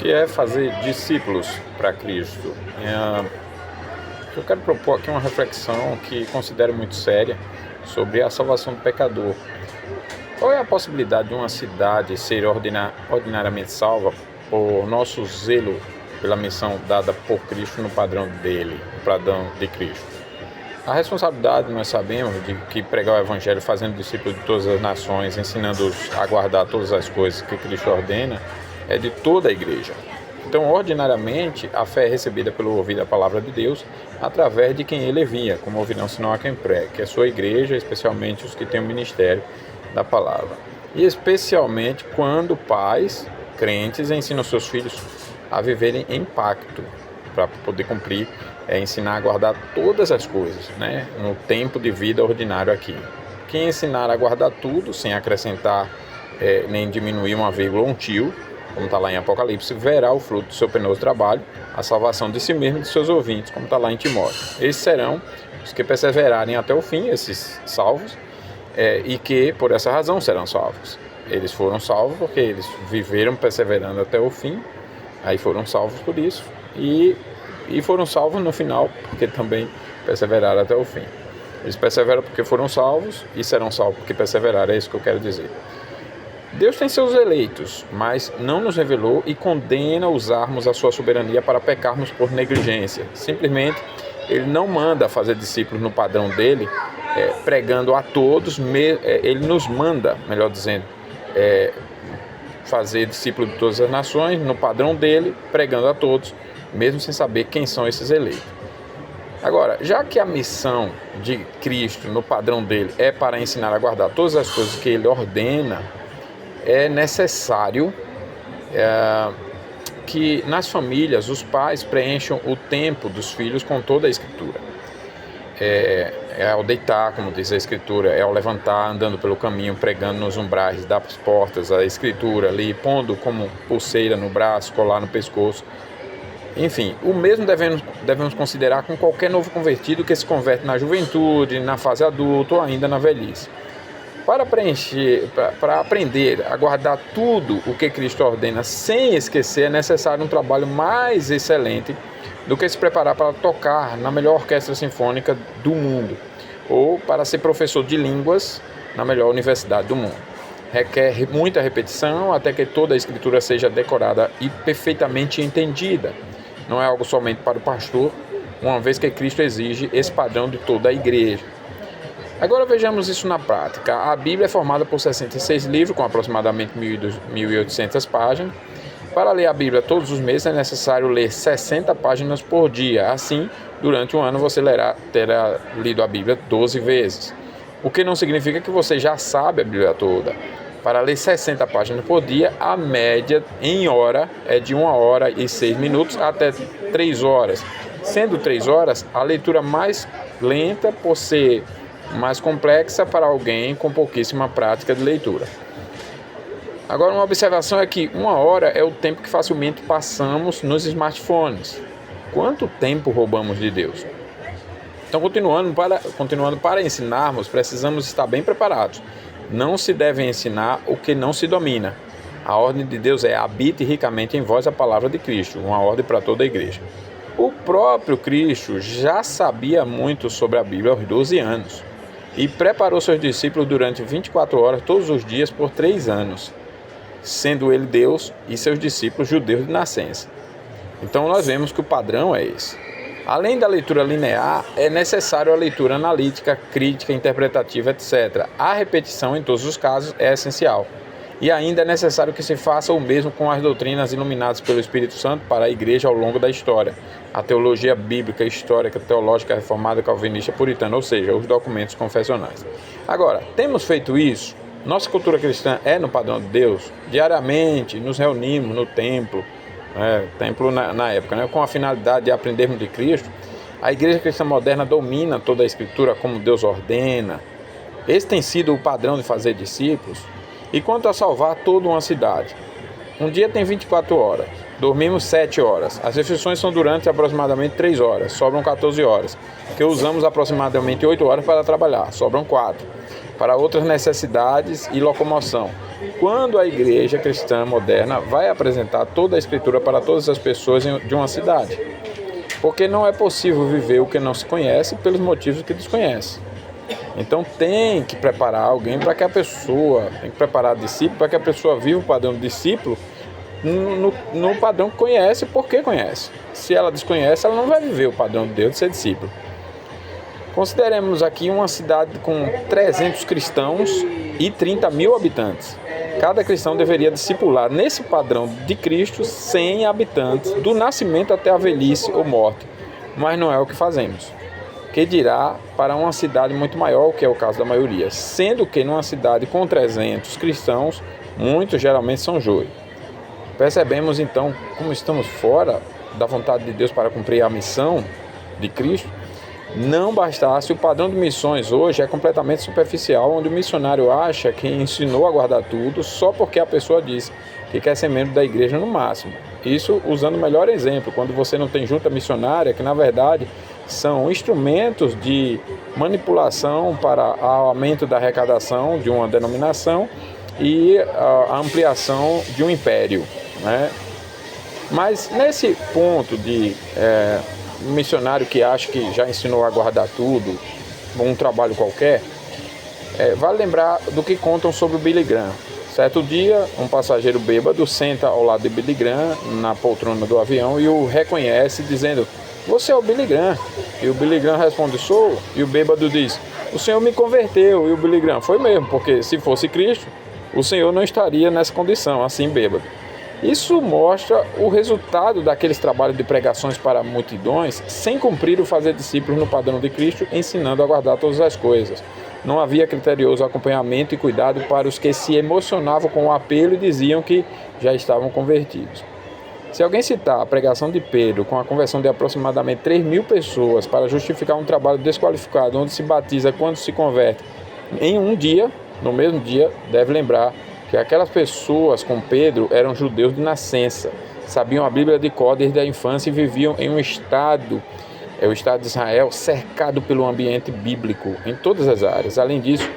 que é fazer discípulos para Cristo. Eu quero propor aqui uma reflexão que considero muito séria sobre a salvação do pecador. Qual é a possibilidade de uma cidade ser ordinariamente salva por nosso zelo pela missão dada por Cristo no padrão dele, no padrão de Cristo? A responsabilidade, nós sabemos, de que pregar o Evangelho fazendo discípulos de todas as nações, ensinando-os a guardar todas as coisas que Cristo ordena, é de toda a igreja. Então, ordinariamente, a fé é recebida pelo ouvir da palavra de Deus através de quem ele envia, como ouvirão senão a quem prega, que é a sua igreja, especialmente os que têm o ministério da palavra. E especialmente quando pais, crentes, ensinam seus filhos a viverem em pacto, para poder cumprir, ensinar a guardar todas as coisas, no tempo de vida ordinário aqui. Quem ensinar a guardar tudo, sem acrescentar nem diminuir uma vírgula ou um tio, como está lá em Apocalipse, verá o fruto do seu penoso trabalho, a salvação de si mesmo e de seus ouvintes, como está lá em Timóteo. Esses serão os que perseverarem até o fim, esses salvos, e que por essa razão serão salvos. Eles foram salvos porque eles viveram perseverando até o fim, aí foram salvos por isso, e foram salvos no final porque também perseveraram até o fim. Eles perseveram porque foram salvos e serão salvos porque perseveraram, é isso que eu quero dizer. Deus tem seus eleitos, mas não nos revelou e condena usarmos a sua soberania para pecarmos por negligência. Simplesmente, ele não manda fazer discípulos no padrão dele, pregando a todos, ele nos manda, melhor dizendo, fazer discípulos de todas as nações, no padrão dele, pregando a todos, mesmo sem saber quem são esses eleitos. Agora, já que a missão de Cristo, no padrão dele, é para ensinar a guardar todas as coisas que ele ordena, é necessário que nas famílias os pais preencham o tempo dos filhos com toda a Escritura. É ao deitar, como diz a Escritura, é ao levantar, andando pelo caminho, pregando nos umbrais das portas, a Escritura ali, pondo como pulseira no braço, colar no pescoço. Enfim, o mesmo devemos considerar com qualquer novo convertido que se converte na juventude, na fase adulta ou ainda na velhice. Para aprender a guardar tudo o que Cristo ordena sem esquecer, é necessário um trabalho mais excelente do que se preparar para tocar na melhor orquestra sinfônica do mundo ou para ser professor de línguas na melhor universidade do mundo. Requer muita repetição até que toda a Escritura seja decorada e perfeitamente entendida. Não é algo somente para o pastor, uma vez que Cristo exige esse padrão de toda a igreja. Agora vejamos isso na prática. A Bíblia é formada por 66 livros, com aproximadamente 1.800 páginas. Para ler a Bíblia todos os meses é necessário ler 60 páginas por dia. Assim, durante um ano você terá lido a Bíblia 12 vezes. O que não significa que você já sabe a Bíblia toda. Para ler 60 páginas por dia, a média em hora é de 1 hora e 6 minutos até 3 horas. Sendo 3 horas, a leitura mais lenta por ser mais complexa para alguém com pouquíssima prática de leitura. Agora, uma observação é que 1 hora é o tempo que facilmente passamos nos smartphones. Quanto tempo roubamos de Deus? Então, continuando para ensinarmos, precisamos estar bem preparados. Não se deve ensinar o que não se domina. A ordem de Deus é: habite ricamente em vós a palavra de Cristo, uma ordem para toda a igreja. O próprio Cristo já sabia muito sobre a Bíblia aos 12 anos e preparou seus discípulos durante 24 horas todos os dias por 3 anos, sendo ele Deus e seus discípulos judeus de nascença. Então nós vemos que o padrão é esse. Além da leitura linear, é necessário a leitura analítica, crítica, interpretativa, etc. A repetição, em todos os casos, é essencial. E ainda é necessário que se faça o mesmo com as doutrinas iluminadas pelo Espírito Santo para a igreja ao longo da história. A teologia bíblica, histórica, teológica, reformada, calvinista, puritana, ou seja, os documentos confessionais. Agora, temos feito isso? Nossa cultura cristã é no padrão de Deus? Diariamente nos reunimos no templo, templo na época, com a finalidade de aprendermos de Cristo. A igreja cristã moderna domina toda a Escritura como Deus ordena. Esse tem sido o padrão de fazer discípulos. E quanto a salvar toda uma cidade? Um dia tem 24 horas, dormimos 7 horas. As refeições são durante aproximadamente 3 horas, sobram 14 horas. Que usamos aproximadamente 8 horas para trabalhar, sobram 4. para outras necessidades e locomoção. Quando a igreja cristã moderna vai apresentar toda a Escritura para todas as pessoas de uma cidade. Porque não é possível viver o que não se conhece pelos motivos que desconhece. Então tem que preparar alguém para que a pessoa, tem que preparar discípulo para que a pessoa viva o padrão do discípulo no padrão que conhece, porque conhece. Se ela desconhece, ela não vai viver o padrão de Deus de ser discípulo. Consideremos aqui uma cidade com 300 cristãos e 30 mil habitantes. Cada cristão deveria discipular nesse padrão de Cristo 100 habitantes, do nascimento até a velhice ou morte. Mas não é o que fazemos. Que dirá para uma cidade muito maior, que é o caso da maioria. Sendo que numa cidade com 300 cristãos, muitos geralmente são joio. Percebemos então como estamos fora da vontade de Deus para cumprir a missão de Cristo. Não bastasse, o padrão de missões hoje é completamente superficial, onde o missionário acha que ensinou a guardar tudo só porque a pessoa diz que quer ser membro da igreja no máximo. Isso usando o melhor exemplo, quando você não tem junta missionária, que na verdade são instrumentos de manipulação para o aumento da arrecadação de uma denominação e a ampliação de um império, né? Mas nesse ponto de um missionário que acha que já ensinou a guardar tudo, um trabalho qualquer, vale lembrar do que contam sobre o Billy Graham. Certo dia, um passageiro bêbado senta ao lado de Billy Graham na poltrona do avião e o reconhece dizendo: "Você é o Billy Graham?" E o Billy Graham responde: "Sou." E o bêbado diz: "O Senhor me converteu." E o Billy Graham: "Foi mesmo, porque se fosse Cristo, o Senhor não estaria nessa condição, assim bêbado." Isso mostra o resultado daqueles trabalhos de pregações para multidões sem cumprir o fazer discípulos no padrão de Cristo, ensinando a guardar todas as coisas. Não havia criterioso acompanhamento e cuidado para os que se emocionavam com o apelo e diziam que já estavam convertidos. Se alguém citar a pregação de Pedro com a conversão de aproximadamente 3 mil pessoas para justificar um trabalho desqualificado onde se batiza quando se converte em um dia, no mesmo dia, deve lembrar que aquelas pessoas com Pedro eram judeus de nascença, sabiam a Bíblia de cor desde a infância e viviam em um estado, o Estado de Israel, cercado pelo ambiente bíblico em todas as áreas. Além disso,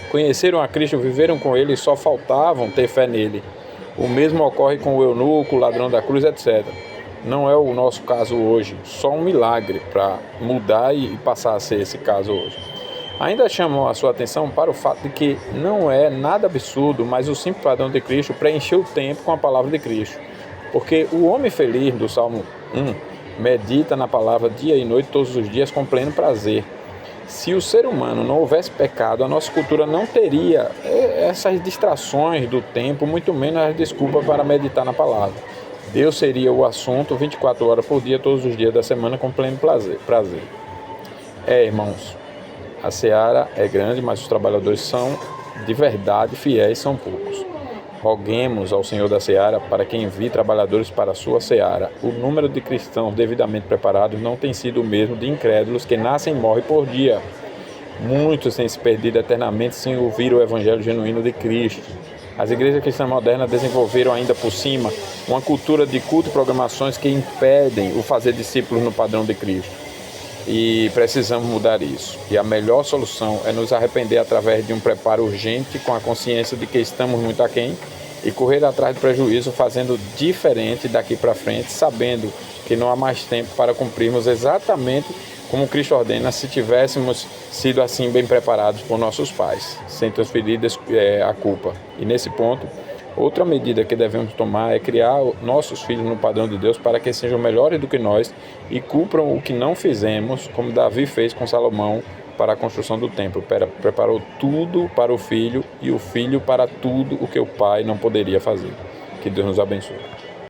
conheceram a Cristo, viveram com ele e só faltavam ter fé nele. O mesmo ocorre com o eunuco, o ladrão da cruz, etc. Não é o nosso caso hoje, só um milagre para mudar e passar a ser esse caso hoje. Ainda chamam a sua atenção para o fato de que não é nada absurdo, mas o simples padrão de Cristo preencheu o tempo com a palavra de Cristo. Porque o homem feliz, do Salmo 1, medita na palavra dia e noite todos os dias com pleno prazer. Se o ser humano não houvesse pecado, a nossa cultura não teria essas distrações do tempo, muito menos as desculpas para meditar na palavra. Deus seria o assunto 24 horas por dia, todos os dias da semana, com pleno prazer. Irmãos, a seara é grande, mas os trabalhadores são de verdade fiéis, são poucos. Roguemos ao Senhor da seara para que envie trabalhadores para a sua seara. O número de cristãos devidamente preparados não tem sido o mesmo de incrédulos que nascem e morrem por dia. Muitos têm se perdido eternamente sem ouvir o evangelho genuíno de Cristo. As igrejas cristãs modernas desenvolveram ainda por cima uma cultura de culto e programações que impedem o fazer discípulos no padrão de Cristo. E precisamos mudar isso. E a melhor solução é nos arrepender através de um preparo urgente, com a consciência de que estamos muito aquém, e correr atrás do prejuízo, fazendo diferente daqui para frente, sabendo que não há mais tempo para cumprirmos exatamente como Cristo ordena, se tivéssemos sido assim bem preparados por nossos pais, sem transferir a culpa. E nesse ponto, outra medida que devemos tomar é criar nossos filhos no padrão de Deus para que sejam melhores do que nós e cumpram o que não fizemos, como Davi fez com Salomão para a construção do templo. Preparou tudo para o filho e o filho para tudo o que o pai não poderia fazer. Que Deus nos abençoe.